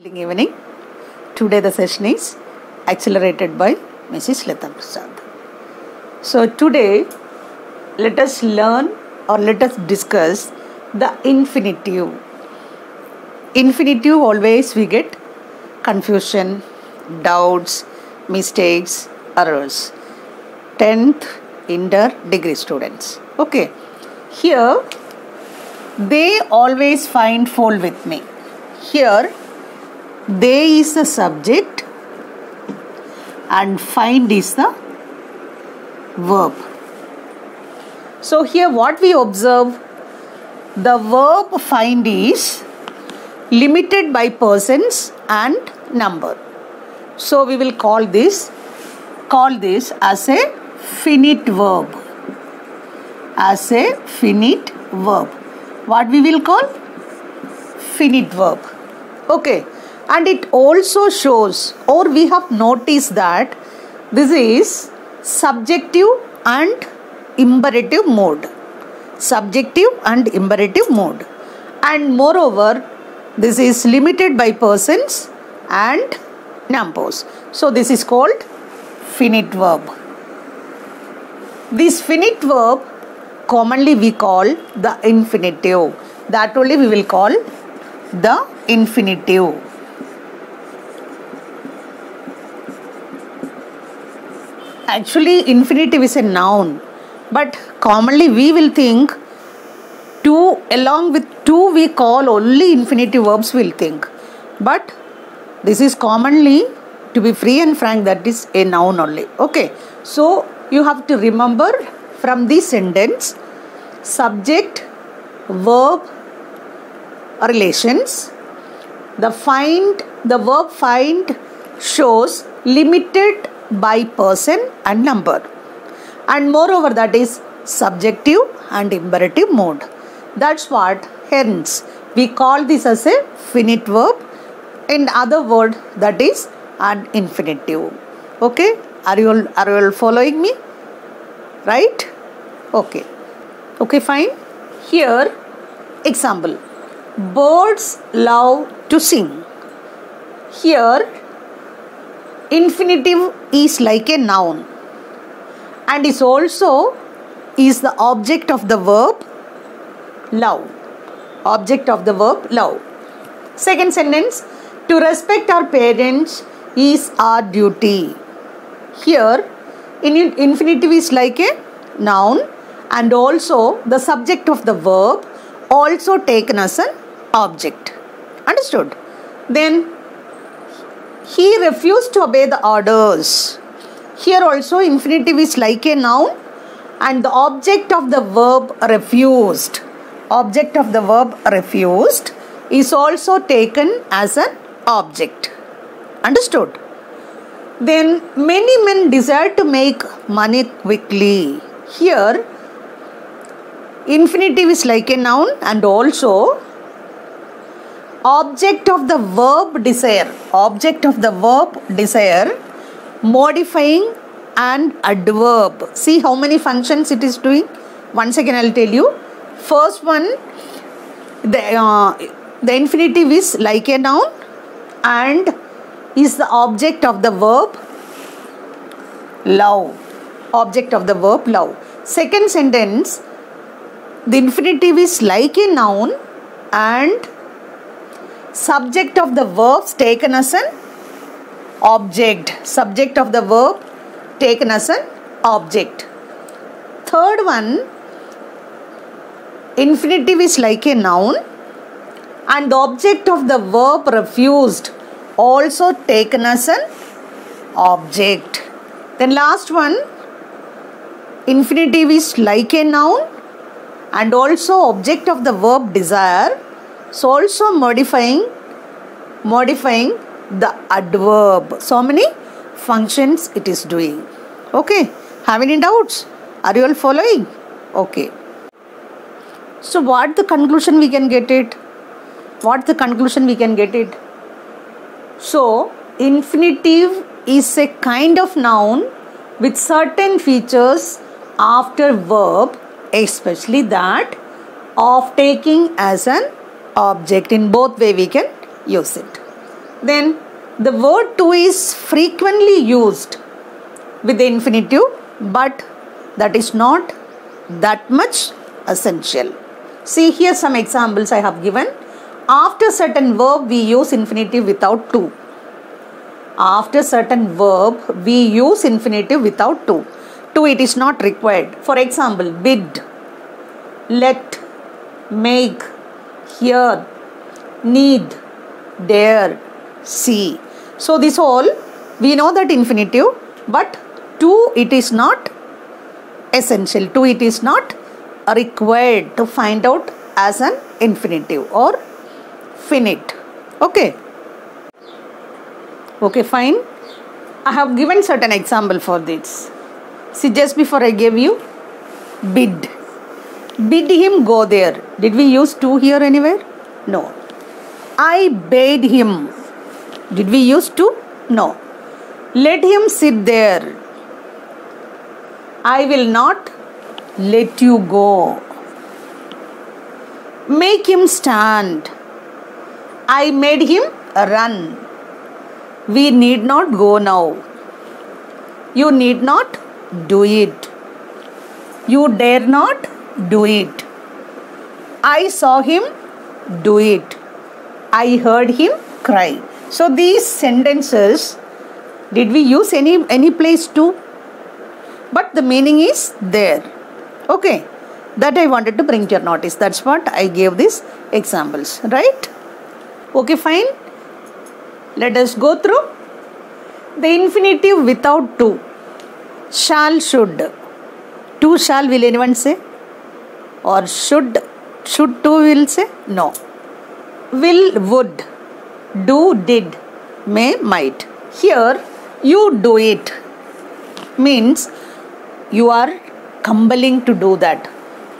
Good evening. Today the session is accelerated by Mrs. Lata Prasad. So today let us learn or let us discuss the infinitive. Infinitive always we get confusion, doubts, mistakes, errors. 10th inter degree students. Okay. Here they always find fault with me. Here they is the subject and find is the verb. So here what we observe, the verb find is limited by persons and number. So we will call this as a finite verb. As a finite verb. What we will call? Finite verb. Okay. And it also shows, or we have noticed that this is subjective and imperative mode. Subjective and imperative mode. And moreover, this is limited by persons and numbers. So this is called finite verb. This finite verb commonly we call the infinitive. That only we will call the infinitive. Actually, infinitive is a noun, but commonly we will think along with two we call only infinitive verbs will think. But this is commonly, to be free and frank, that is a noun only. Okay, so you have to remember from this sentence, subject, verb, relations. The verb find shows limited by person and number, and moreover that is subjective and imperative mode. That's what hence we call this as a finite verb. In other word, that is an infinitive. Okay, are you all following me? Right? Okay, fine. Here example, birds love to sing. Here infinitive is like a noun and is also is the object of the verb love. Object of the verb love. Second sentence, to respect our parents is our duty. Here infinitive is like a noun and also the subject of the verb also taken as an object. Understood? Then he refused to obey the orders. Here also infinitive is like a noun and the object of the verb refused. Object of the verb refused is also taken as an object. Understood? Then many men desire to make money quickly. Here infinitive is like a noun and also object of the verb desire. Object of the verb desire modifying an adverb. See how many functions it is doing. Once again I will tell you. First one, the infinitive is like a noun and is the object of the verb love. Object of the verb love. Second sentence, the infinitive is like a noun and subject of the verbs taken as an object. Subject of the verb taken as an object. Third one, infinitive is like a noun and the object of the verb refused also taken as an object. Then last one, infinitive is like a noun and also object of the verb desire, so also modifying the adverb. So many functions it is doing. Okay, have any doubts? Are you all following? Okay. So what the conclusion we can get it? So infinitive is a kind of noun with certain features after verb, especially that of taking as an object. In both way we can use it. Then the word to is frequently used with the infinitive, but that is not that much essential. See here some examples I have given. After certain verb we use infinitive without to. After certain verb we use infinitive without to. To it is not required. For example, bid, let, make, hear, need, dare, see. So this all we know that infinitive, but to it is not essential. To it is not required to find out as an infinitive or finite. Okay. Okay, fine. I have given certain example for this. See, just before I gave you bid. Bid him go there. Did we use to here anywhere? No. I bade him. Did we use to? No. Let him sit there. I will not let you go. Make him stand. I made him run. We need not go now. You need not do it. You dare not do it. I saw him do it. I heard him cry. So these sentences, did we use any place to? But the meaning is there. Okay. That I wanted to bring to your notice. That's what I gave these examples. Right? Okay, fine. Let us go through the infinitive without to. Shall, should. To, shall, will anyone say? Or should to will say? No. Will, would. Do, did. May, might. Here, you do it means you are compelling to do that.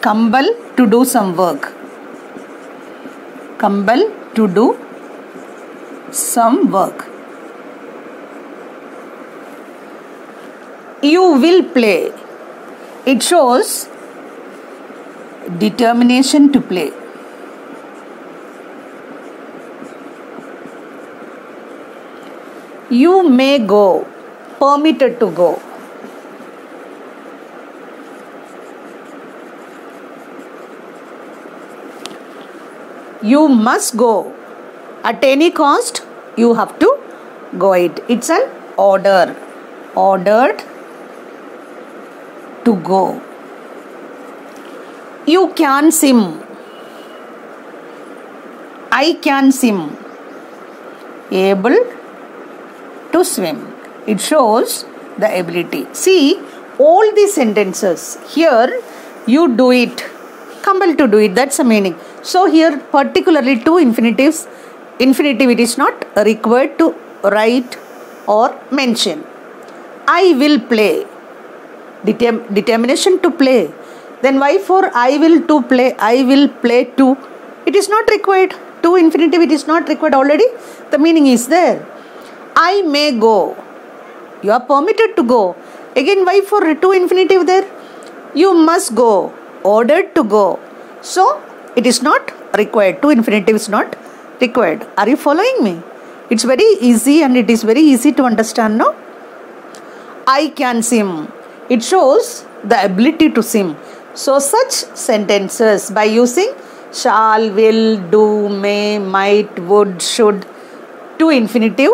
Compel to do some work. Compel to do some work. You will play. It shows determination to play. You may go. Permitted to go. You must go. At any cost, you have to go it. It's an order. Ordered to go. You can swim. I can swim. Able to swim. It shows the ability. See, all these sentences here, you do it. Compelled to do it. That's the meaning. So here, particularly two infinitives, infinitive it is not required to write or mention. I will play. Determination to play. Then why for I will to play? I will play to. It is not required. To infinitive it is not required already. The meaning is there. I may go. You are permitted to go. Again why for to infinitive there? You must go. Ordered to go. So it is not required. To infinitive is not required. Are you following me? It's very easy and it is very easy to understand, no? I can swim. It shows the ability to swim. So such sentences by using shall, will, do, may, might, would, should to infinitive,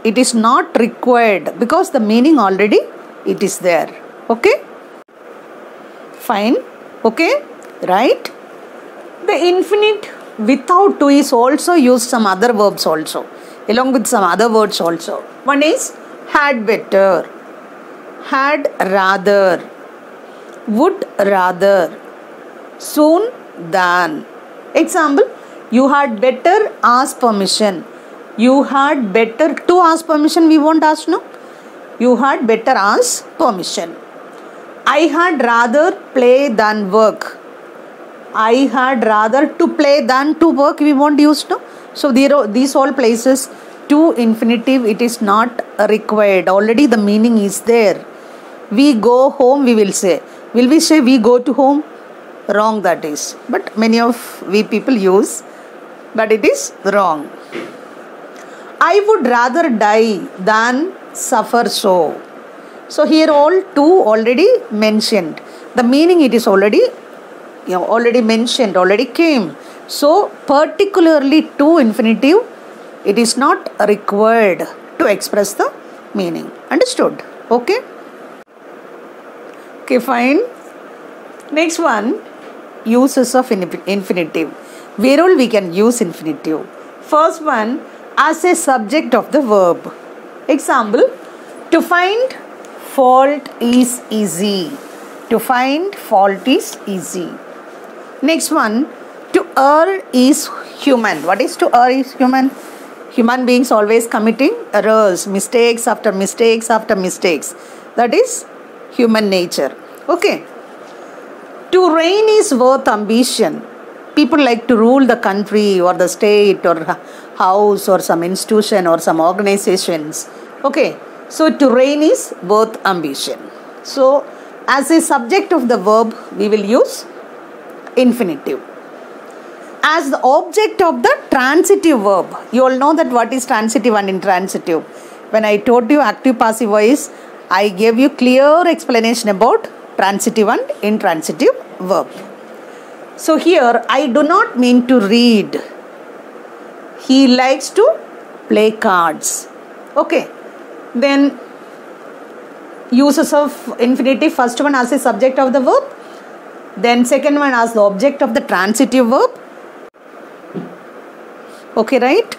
it is not required because the meaning already it is there. Okay? Fine. Okay? Right? The infinite without to is also used some other verbs also, along with some other words also. One is had better, had rather, would rather, soon than. Example, you had better ask permission. You had better to ask permission, we won't ask, no? You had better ask permission. I had rather play than work. I had rather to play than to work, we won't use, no? So these all places to infinitive it is not required. Already the meaning is there. We go home, we will say. Will we say we go to home? Wrong that is. But many of we people use, but it is wrong. I would rather die than suffer so. So here all two already mentioned. The meaning it is already already mentioned, already came. So particularly to infinitive, it is not required to express the meaning. Understood? Okay? Okay, fine. Next one, uses of infinitive. Where all we can use infinitive? First one, as a subject of the verb. Example, to find fault is easy. To find fault is easy. Next one, to err is human. What is to err is human? Human beings always committing errors, mistakes after mistakes after mistakes. That is human nature. Okay. To reign is worth ambition. People like to rule the country or the state or house or some institution or some organizations. Okay. So to reign is worth ambition. So as a subject of the verb, we will use infinitive. As the object of the transitive verb, you all know that what is transitive and intransitive. When I told you active passive voice, I gave you clear explanation about transitive and intransitive verb. So here I do not mean to read. He likes to play cards. Okay. Then uses of infinitive, first one as a subject of the verb. Then second one as the object of the transitive verb. Okay, right?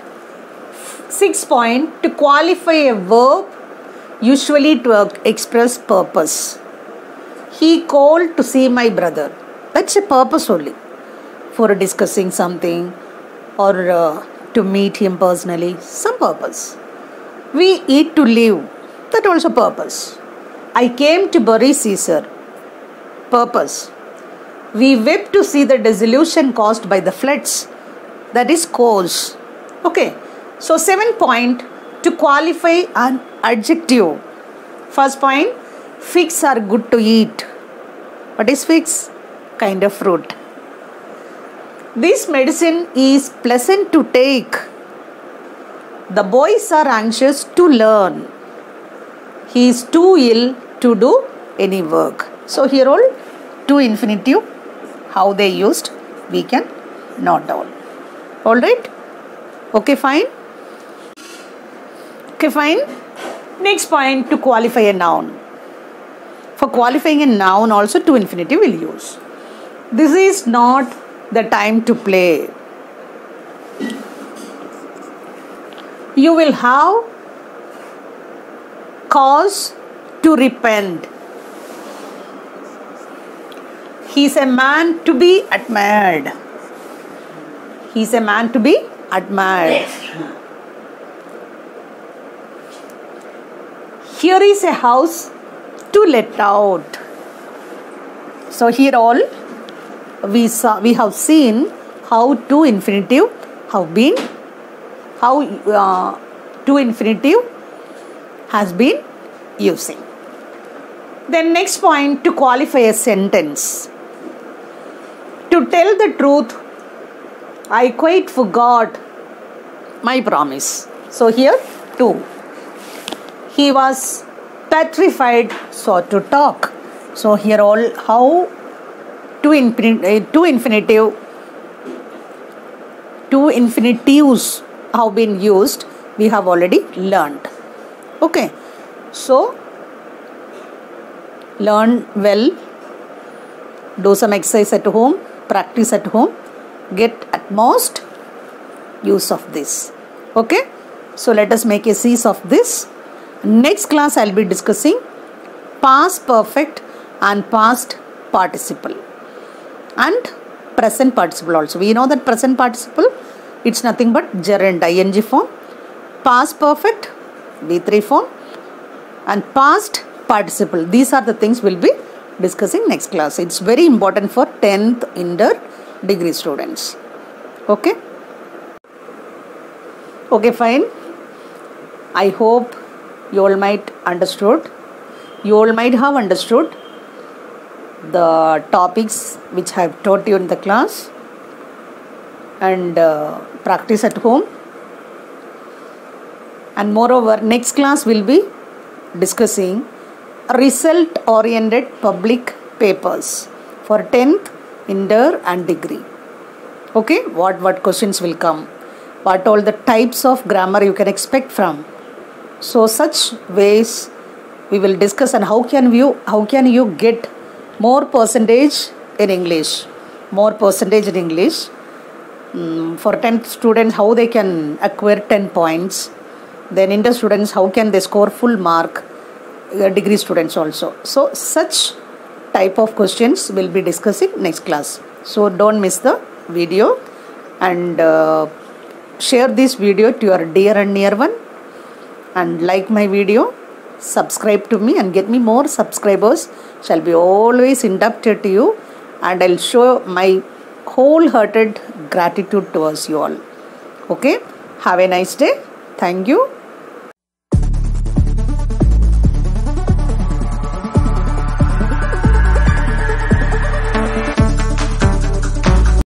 6th point, to qualify a verb, usually to express purpose. He called to see my brother. That's a purpose only. For discussing something or to meet him personally. Some purpose. We eat to live. That also purpose. I came to bury Caesar. Purpose. We wept to see the dissolution caused by the floods. That is cause. Okay. So 7th point, to qualify an adjective. First point, figs are good to eat. What is figs? Kind of fruit. This medicine is pleasant to take. The boys are anxious to learn. He is too ill to do any work. So here all to infinitive, how they used, we can note down. Alright? Okay, fine. Okay, fine. Next point, to qualify a noun. For qualifying a noun also to infinitive will use. This is not the time to play. You will have cause to repent. He is a man to be admired. He is a man to be admired. Here is a house to let out. So here all we have seen how to infinitive have been, how to infinitive has been using. Then next point, to qualify a sentence. To tell the truth, I quite forgot my promise. So here two. He was petrified so to talk. So here all how to infinitives have been used, we have already learned. Okay. So learn well, do some exercise at home, practice at home, get at most use of this. Okay. So let us make a cease of this. Next class I will be discussing past perfect and past participle and present participle also. We know that present participle, it's nothing but gerund ing form, past perfect V3 form and past participle. These are the things we'll be discussing next class. It's very important for 10th inter degree students. Okay. Okay, fine. I hope you all might understood. You all might have understood the topics which I have taught you in the class and practice at home. And moreover, next class will be discussing result oriented public papers for 10th, inter and degree. Okay, what questions will come, what all the types of grammar you can expect from. So such ways we will discuss, and how can you get more percentage in English, for 10th students, how they can acquire 10 points, then inter students how can they score full mark, degree students also. So such type of questions will be discussing next class. So don't miss the video, and share this video to your dear and near one, and like my video, subscribe to me and get me more subscribers. Shall be always indebted to you, and I'll show my wholehearted gratitude towards you all. Okay, have a nice day. Thank you.